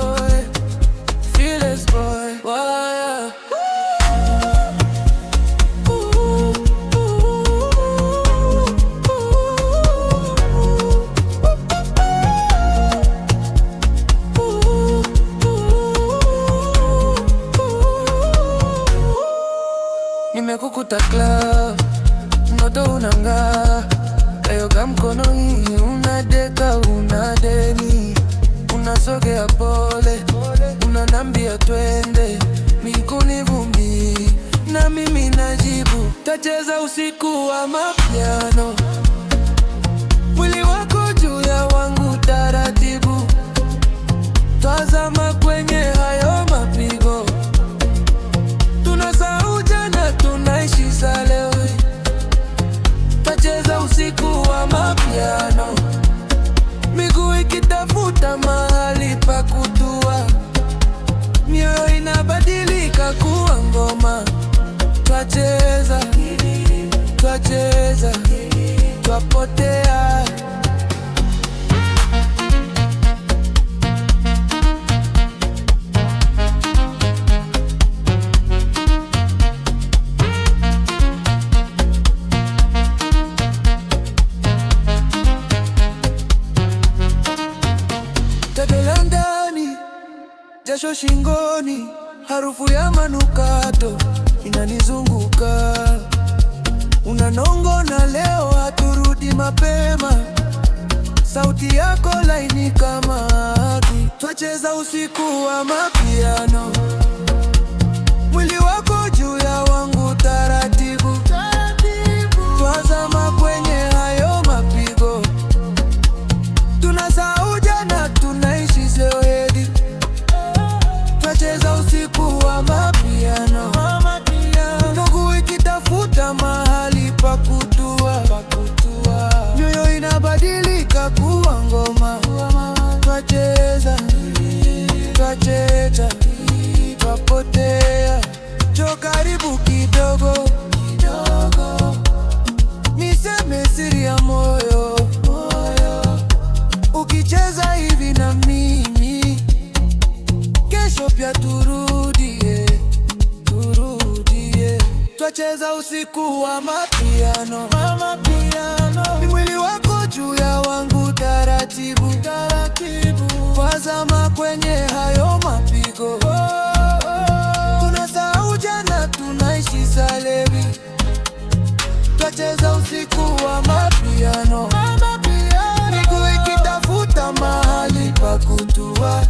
boy, fearless boy. Why? Nimekukuta club, moto unang'aa, kayoga mkononi, unadeka unadeni, unasogea pole, unanambia twende, miguuni vumbi, na mimi najibu, tacheza usiku wa mapiano, mwili wako juu ya wangu taratibu, twazama kwenye hayo mapigo, tunasahau jana, tunaishi sa leo. Twacheza usiku wa mapiano, miguu ikitafuta mahali pa kutua, mioyo inabadilika kuwa ngoma. Twacheza, twacheza, twapotea. Tendo la ndani, jasho shingoni, harufu ya manukato inanizunguka. Unanong'ona, leo haturudi mapema, sauti yako laini kama ardhi. Twacheza usiku wa mapiano, mwili wako juu ya wangu taratibu, twazama kwenye hayo mapigo, tunasahau jana, tunaishi leo. Twacheza usiku wa mapiano, ndugu ikitafuta mahali pa kutua, mioyo inabadilika kuwa ngoma. Twacheza, twacheza, twapotea. Njoo karibu kidogo, niseme siri ya moyo. Ukicheza hivi na mimi, kesho pia turudie. Twacheza usiku wa mapiano, ni mwili wako juu ya wangu taratibu, twazama kwenye hayo mapigo, tunasahau jana, tunaishi sa leo. Twacheza usiku wa mapiano, miguu ikitafuta mahali pa kutua,